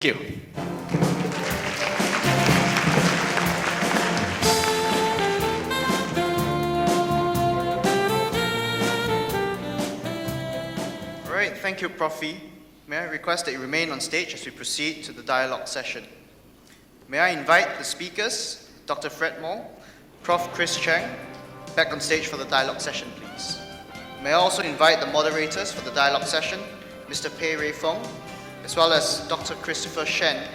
Thank you. All right, thank you, Prof. Phee. May I request that you remain on stage as we proceed to the dialogue session. May I invite the speakers, Dr. Fred Moore, Prof. Chris Chang, back on stage for the dialogue session, please. May I also invite the moderators for the dialogue session, Mr. Pei Rei Fong, as well as Dr. Christopher Shen,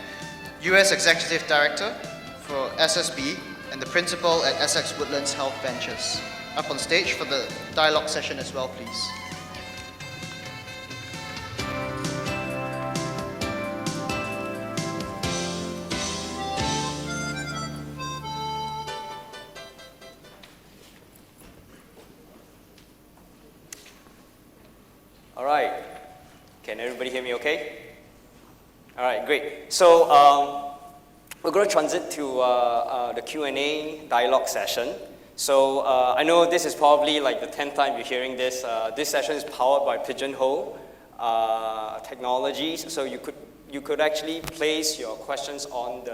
U.S. Executive Director for SSB and the Principal at Essex Woodlands Health Ventures, up on stage for the dialogue session as well, please. All right. Can everybody hear me okay? All right, great. So we're going to transit to the Q&A dialogue session. So I know this is probably like the 10th time you're hearing this. This session is powered by Pigeonhole Technologies. So you could actually place your questions on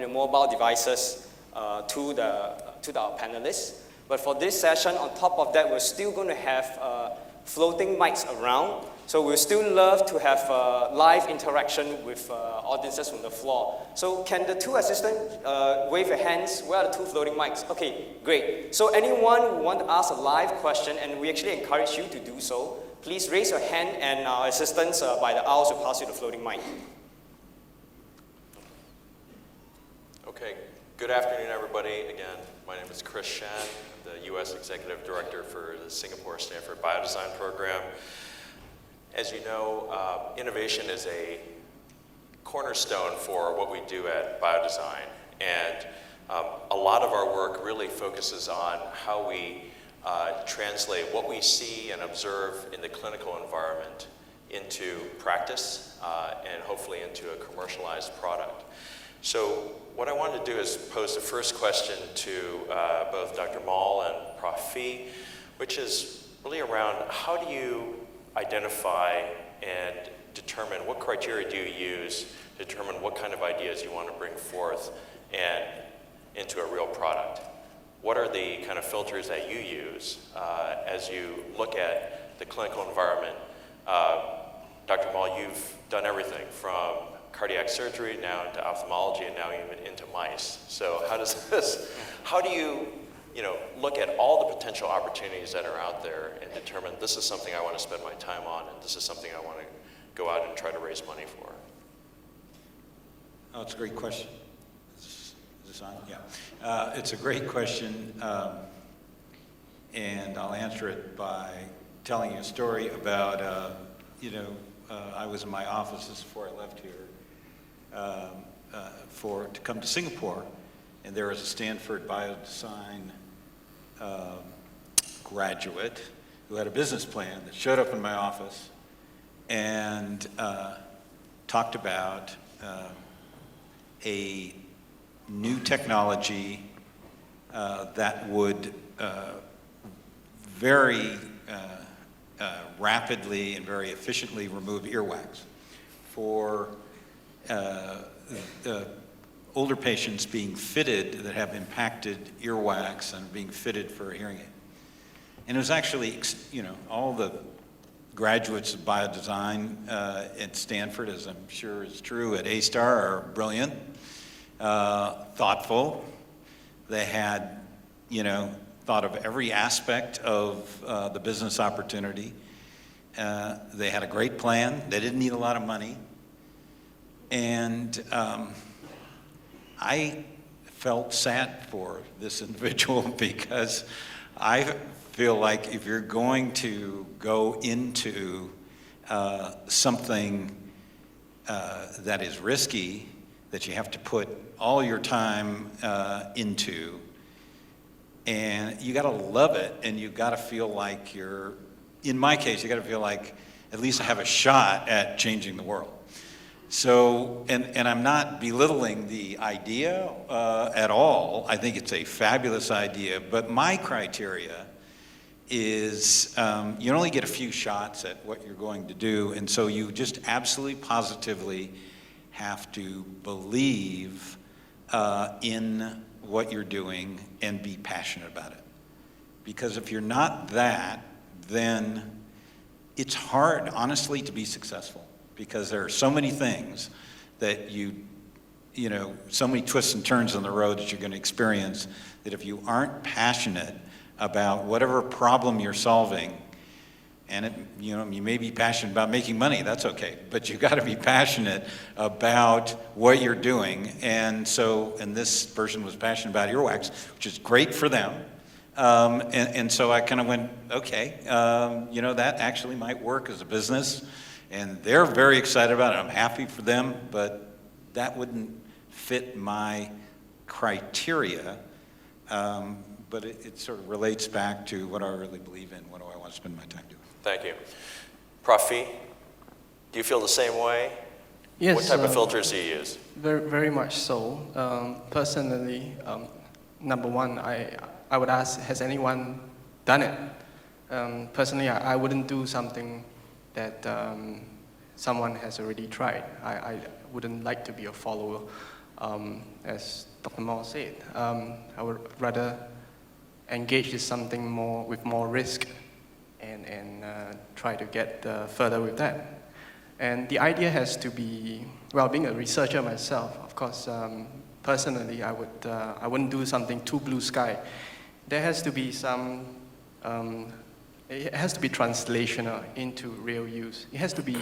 your mobile devices to our panelists. But for this session, on top of that, we're still going to have floating mics around. So we'll still love to have live interaction with audiences from the floor. So can the two assistants wave your hands? Where are the two floating mics? Okay, great. So anyone who wants to ask a live question, and we actually encourage you to do so, please raise your hand and our assistants by the aisles will pass you the floating mic. Okay, good afternoon everybody. Again, my name is Chris Shen, the U.S. Executive Director for the Singapore-Stanford Biodesign Program. As you know, innovation is a cornerstone for what we do at Biodesign. And a lot of our work really focuses on how we translate what we see and observe in the clinical environment into practice and hopefully into a commercialized product. So what I wanted to do is pose the first question to both Dr. Mall and Prof. Phee, which is really around how do you identify and determine what criteria do you use to determine what kind of ideas you want to bring forth and into a real product? What are the kind of filters that you use as you look at the clinical environment? Dr. Mall, you've done everything from cardiac surgery now into ophthalmology and now even into mice. So how do you look at all the potential opportunities that are out there and determine this is something I want to spend my time on and this is something I want to go out and try to raise money for? Oh, it's a great question. Is this on? Yeah. It's a great question, and I'll answer it by telling you a story about, I was in my offices before I left here to come to Singapore, and there was a Stanford Biodesign graduate who had a business plan that showed up in my office and talked about a new technology that would very rapidly and very efficiently remove earwax for older patients being fitted that have impacted earwax and being fitted for a hearing aid. And it was actually, all the graduates of biodesign at Stanford, as I'm sure is true at A-Star, are brilliant, thoughtful. They had, thought of every aspect of the business opportunity. They had a great plan. They didn't need a lot of money. And I felt sad for this individual because I feel like if you're going to go into something that is risky, that you have to put all your time into, and you gotta love it, and you gotta feel like in my case, you gotta feel like at least I have a shot at changing the world. So, and I'm not belittling the idea at all. I think it's a fabulous idea, but my criteria is you only get a few shots at what you're going to do, and so you just absolutely positively have to believe in what you're doing and be passionate about it. Because if you're not that, then it's hard, honestly, to be successful, because there are so many things that you know, so many twists and turns on the road that you're going to experience, that if you aren't passionate about whatever problem you're solving, and you may be passionate about making money, that's okay, but you got to be passionate about what you're doing. And this person was passionate about earwax, which is great for them. And so I kind of went, okay, that actually might work as a business, and they're very excited about it. I'm happy for them, but that wouldn't fit my criteria. But it sort of relates back to what I really believe in. What do I want to spend my time doing? Thank you. Prof. Phee, do you feel the same way? Yes. What type of filters do you use? Very, very much so. Personally, number one, I would ask, has anyone done it? Personally, I wouldn't do something that someone has already tried. I wouldn't like to be a follower, as Dr. Moore said. I would rather engage in something with more risk and try to get further with that. And the idea has to be, well, being a researcher myself, of course, personally, I wouldn't do something too blue sky. There has to be some, it has to be translational into real use. It has to be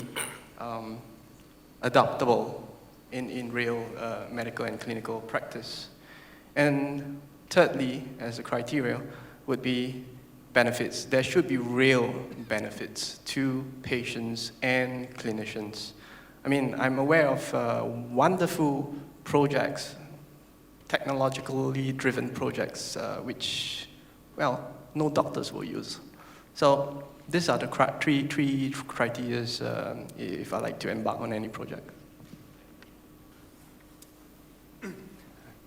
adaptable in real medical and clinical practice. And thirdly, as a criteria, would be benefits. There should be real benefits to patients and clinicians. I mean, I'm aware of wonderful projects, technologically driven projects, which, well, no doctors will use. So these are the three criteria if I like to embark on any project.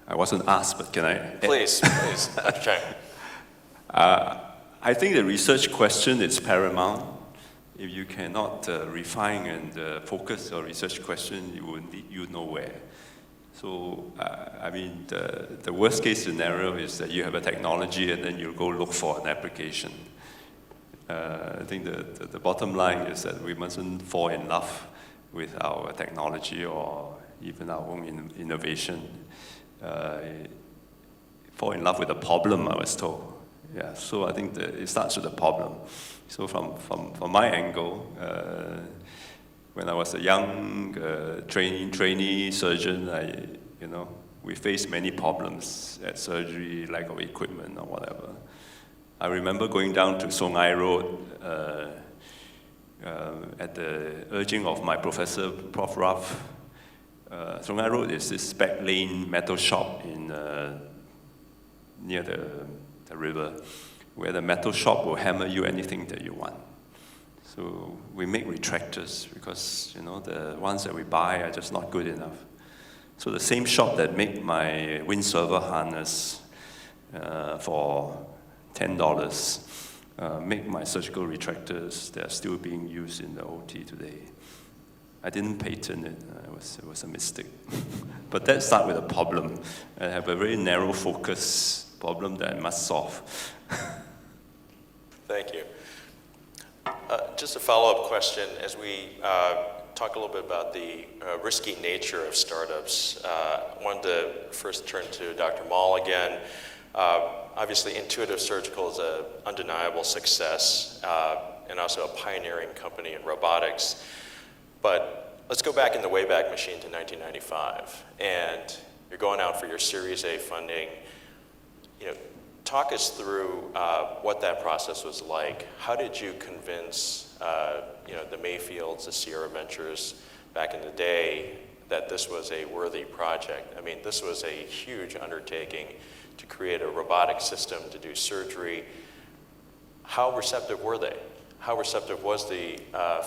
I wasn't asked, but can I? Please, Dr. Chang. I think the research question is paramount. If you cannot refine and focus your research question, you will lead nowhere. So, I mean, the worst case scenario is that you have a technology and then you go look for an application. I think the bottom line is that we mustn't fall in love with our technology or even our own innovation. Fall in love with the problem, I was told. Yeah, so I think it starts with the problem. So from my angle, when I was a young trainee surgeon, we faced many problems at surgery, lack of equipment or whatever. I remember going down to Songhai Road at the urging of my professor, Prof. Songhai Road is this back lane metal shop in near the river, where the metal shop will hammer you anything that you want. So we make retractors because the ones that we buy are just not good enough. So the same shop that make my windsurfer harness for $10 make my surgical retractors that are still being used in the OT today. I didn't patent it. It was a mistake. But that starts with a problem. I have a very narrow focus problem that I must solve. Thank you. Just a follow-up question. As we talk a little bit about the risky nature of startups, I wanted to first turn to Dr. Mall again. Obviously, Intuitive Surgical is an undeniable success and also a pioneering company in robotics. But let's go back in the Wayback Machine to 1995, and you're going out for your Series A funding. Talk us through what that process was like. How did you convince the Mayfields, the Sierra Ventures back in the day that this was a worthy project? I mean, this was a huge undertaking to create a robotic system to do surgery. How receptive were they? How receptive was the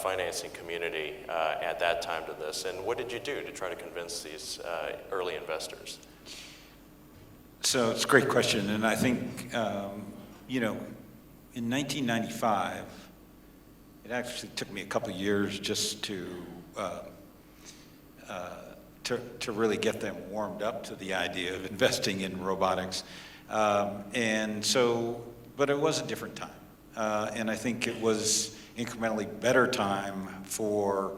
financing community at that time to this? And what did you do to try to convince these early investors? So it's a great question, and I think, in 1995, it actually took me a couple of years just to really get them warmed up to the idea of investing in robotics. And so, but it was a different time. And I think it was incrementally better time for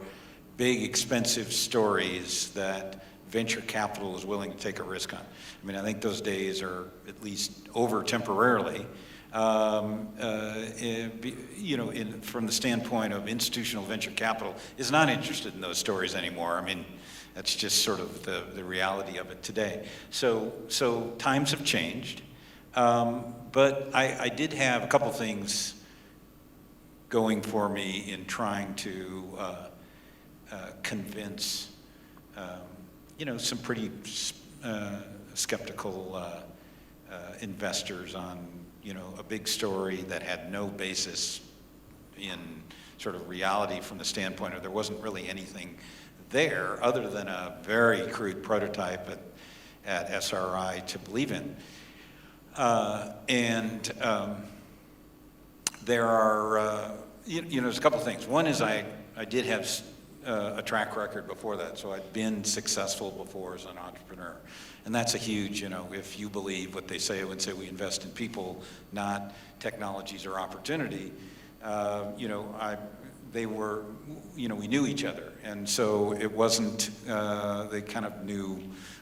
big, expensive stories that venture capital is willing to take a risk on. I mean, I think those days are at least over temporarily. From the standpoint of institutional venture capital, is not interested in those stories anymore. I mean, that's just sort of the reality of it today. So times have changed, but I did have a couple things going for me in trying to convince, some pretty skeptical investors on, a big story that had no basis in sort of reality from the standpoint of there wasn't really anything there other than a very crude prototype at SRI to believe in. There are, there's a couple of things. One is I did have a track record before that, so I'd been successful before as an entrepreneur. And that's a huge, if you believe what they say when say we invest in people, not technologies or opportunity, they were, we knew each other. And so it wasn't, they kind of knew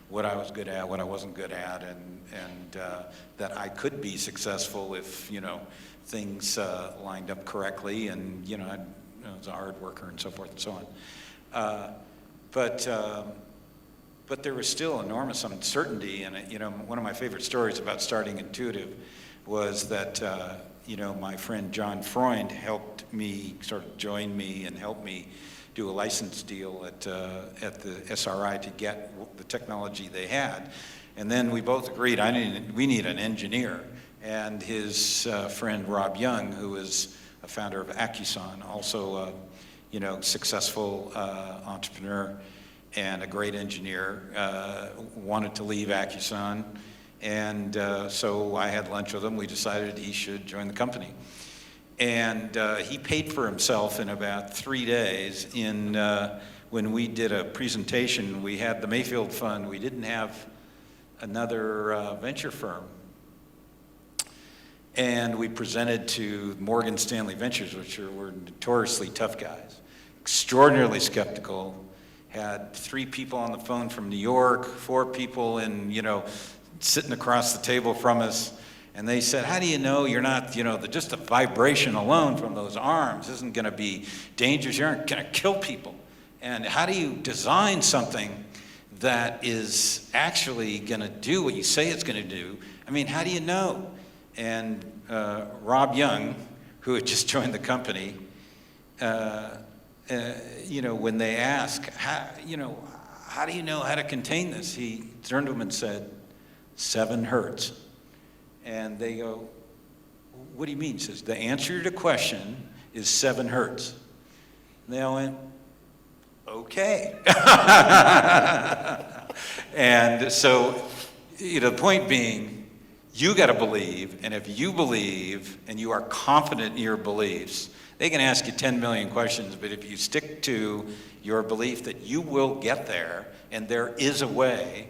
what I was good at, what I wasn't good at, and that I could be successful if, things lined up correctly, and, I was a hard worker and so forth and so on. But there was still enormous uncertainty, and one of my favorite stories about starting Intuitive was that my friend John Freund helped me, sort of join me and help me do a license deal at the SRI to get the technology they had. And then we both agreed we need an engineer. And his friend Rob Young, who is a founder of Accuson, also successful entrepreneur and a great engineer, wanted to leave Accuson. And so I had lunch with him. We decided he should join the company. And he paid for himself in about 3 days. When we did a presentation, we had the Mayfield Fund. We didn't have another venture firm. And we presented to Morgan Stanley Ventures, which were notoriously tough guys, extraordinarily skeptical, had 3 people on the phone from New York, 4 people sitting across the table from us. And they said, how do you know you're not, just the vibration alone from those arms isn't going to be dangerous? You aren't going to kill people. And how do you design something that is actually going to do what you say it's going to do? I mean, how do you know? And Rob Young, who had just joined the company, when they ask, how do you know how to contain this? He turned to them and said, 7 hertz. And they go, what do you mean? He says, the answer to the question is 7 hertz. And they all went, okay. And so, the point being, you got to believe, and if you believe and you are confident in your beliefs, they can ask you 10 million questions, but if you stick to your belief that you will get there and there is a way,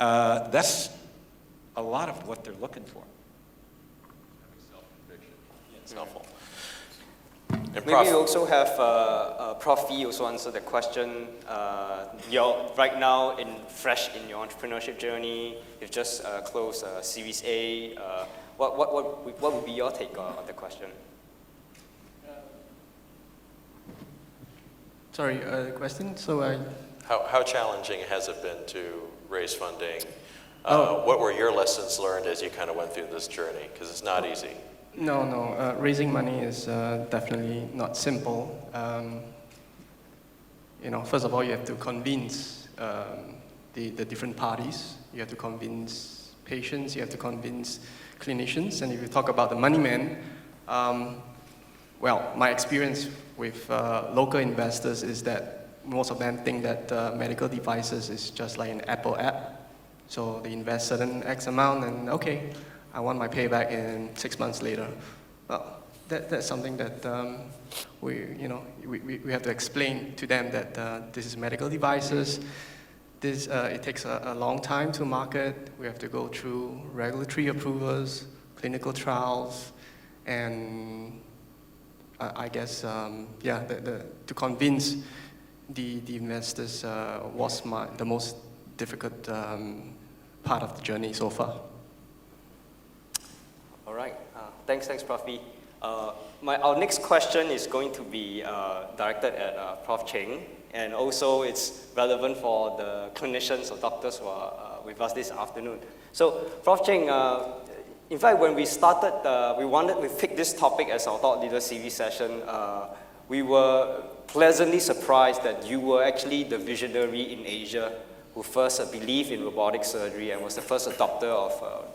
that's a lot of what they're looking for. Self-conviction. It's helpful. And Maybe Prof, you also have Prof. Phee also answer the question. You're right now fresh in your entrepreneurship journey. You've just closed Series A. What would be your take on the question? Sorry, the question? how challenging has it been to raise funding? What were your lessons learned as you kind of went through this journey? Because it's not easy. No. Raising money is definitely not simple. First of all, you have to convince the different parties. You have to convince patients. You have to convince clinicians. And if you talk about the money man, my experience with local investors is that most of them think that medical devices is just like an Apple app. So they invest certain X amount and okay, I want my payback in 6 months later. Well, that's something that we have to explain to them that this is medical devices. This it takes a long time to market. We have to go through regulatory approvals, clinical trials, and I guess to convince the investors was the most difficult part of the journey so far. All right. Thanks, Prof. Phee. Our next question is going to be directed at Prof. Cheng, and also it's relevant for the clinicians or doctors who are with us this afternoon. So, Prof. Cheng, in fact, when we started, we picked this topic as our Thought Leaders Series session. We were pleasantly surprised that you were actually the visionary in Asia who first believed in robotic surgery and was the first adopter of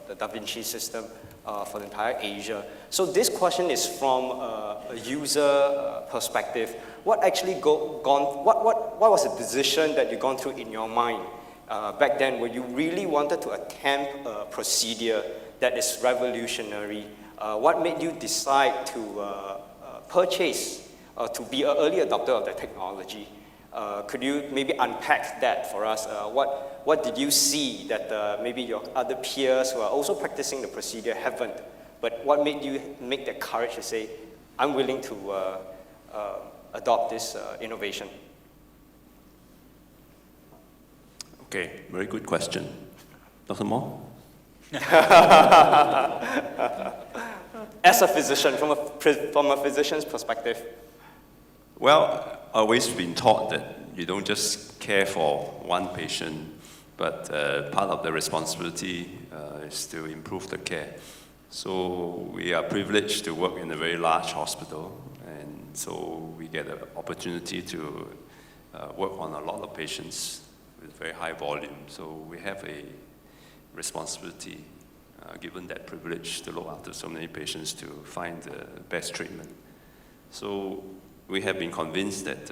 the Da Vinci system for the entire Asia. So this question is from a user perspective. What actually what was the decision that you gone through in your mind back then when you really wanted to attempt a procedure that is revolutionary? What made you decide to purchase, to be an early adopter of the technology? Could you maybe unpack that for us? What did you see that maybe your other peers who are also practicing the procedure haven't? But what made you make the courage to say, I'm willing to adopt this innovation? Okay, very good question. Dr. Moore? As a physician, from a physician's perspective. Well, I've always been taught that you don't just care for one patient, but part of the responsibility is to improve the care. So we are privileged to work in a very large hospital, and so we get an opportunity to work on a lot of patients with very high volume. So we have a responsibility, given that privilege, to look after so many patients to find the best treatment. So we have been convinced that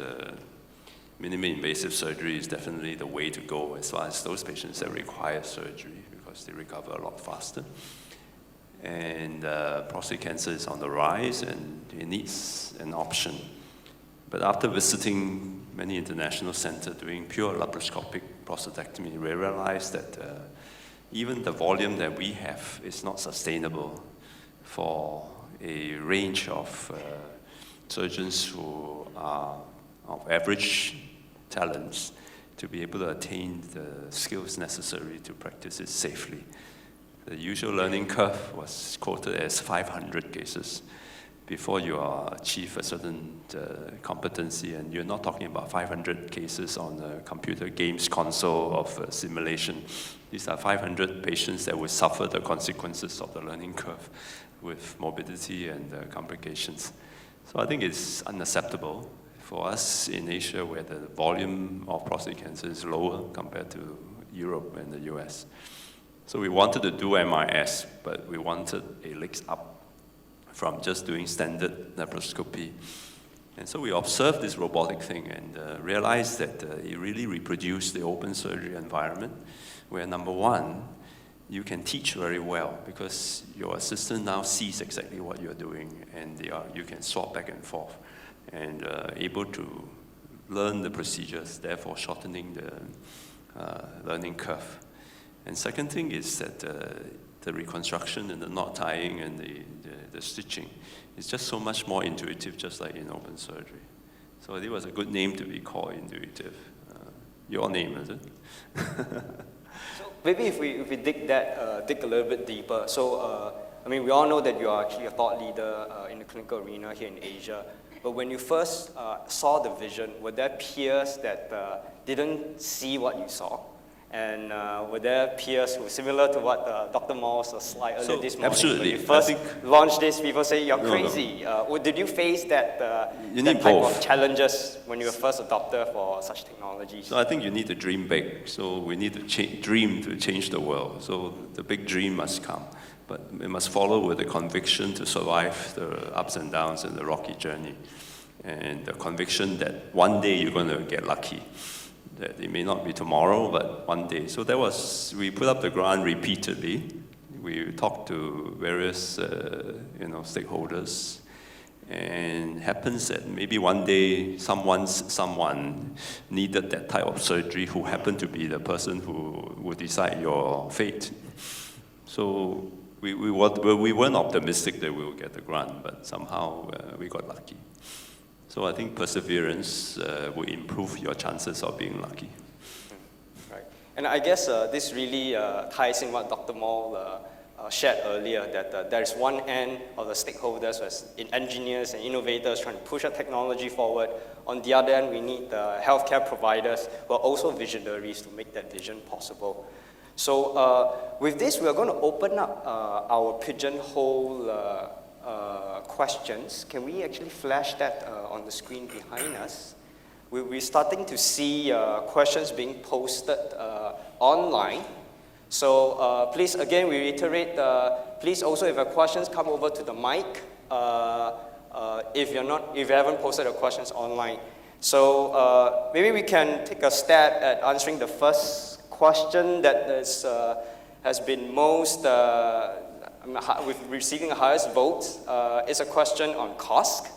minimally invasive surgery is definitely the way to go as far as those patients that require surgery, because they recover a lot faster. And prostate cancer is on the rise, and it needs an option. But after visiting many international centers doing pure laparoscopic prostatectomy, we realized that even the volume that we have is not sustainable for a range of surgeons who are of average talents to be able to attain the skills necessary to practice it safely. The usual learning curve was quoted as 500 cases before you achieve a certain competency, and you're not talking about 500 cases on a computer games console of simulation. These are 500 patients that will suffer the consequences of the learning curve with morbidity and complications. So I think it's unacceptable for us in Asia, where the volume of prostate cancer is lower compared to Europe and the US. So we wanted to do MIS, but we wanted a leg up from just doing standard laparoscopy. And so we observed this robotic thing and realized that it really reproduced the open surgery environment, where number one, you can teach very well because your assistant now sees exactly what you're doing, and you can swap back and forth and able to learn the procedures, therefore shortening the learning curve. And second thing is that the reconstruction and the knot tying and the stitching is just so much more intuitive, just like in open surgery. So it was a good name to be called intuitive. Your name, is it? So maybe if we dig a little bit deeper. So I mean, we all know that you are actually a thought leader in the clinical arena here in Asia. But when you first saw the vision, were there peers that didn't see what you saw? And were there peers who were similar to what Dr. Moore's slide earlier this morning? Absolutely. When you first launched this, people say you're crazy. No. Did you face that type both of challenges when you were first adopter for such technologies? So I think you need to dream big. So we need to dream to change the world. So the big dream must come. But it must follow with the conviction to survive the ups and downs and the rocky journey. And the conviction that one day you're going to get lucky. That it may not be tomorrow, but one day. So we put up the grant repeatedly. we talked to various stakeholders, and it happens that maybe one day someone needed that type of surgery who happened to be the person who would decide your fate. So we weren't optimistic that we would get the grant, but somehow we got lucky. So I think perseverance will improve your chances of being lucky. Right. And I guess this really ties in what Dr. Mall shared earlier, that there is one end of the stakeholders as in engineers and innovators trying to push our technology forward. On the other end, we need the healthcare providers who are also visionaries to make that vision possible. So with this, we are going to open up our pigeonhole questions. Can we actually flash that on the screen behind us? We're starting to see questions being posted online. So please, again, we reiterate, please also, if you have questions, come over to the mic if you haven't posted your questions online. So maybe we can take a stab at answering the first question that has been most, with receiving the highest votes. It's a question on cost,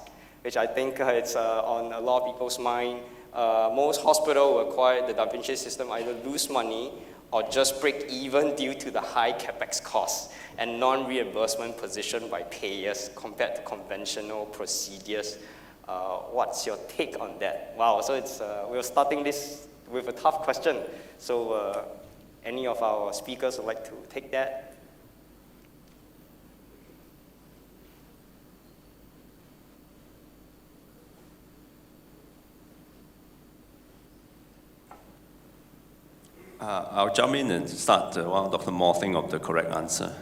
which I think it's on a lot of people's mind. Most hospitals who acquire the Da Vinci system either lose money or just break even due to the high capex costs and non-reimbursement position by payers compared to conventional procedures. What's your take on that? Wow, so we're starting this with a tough question. So any of our speakers would like to take that? I'll jump in and start while Dr. Moore think of the correct answer.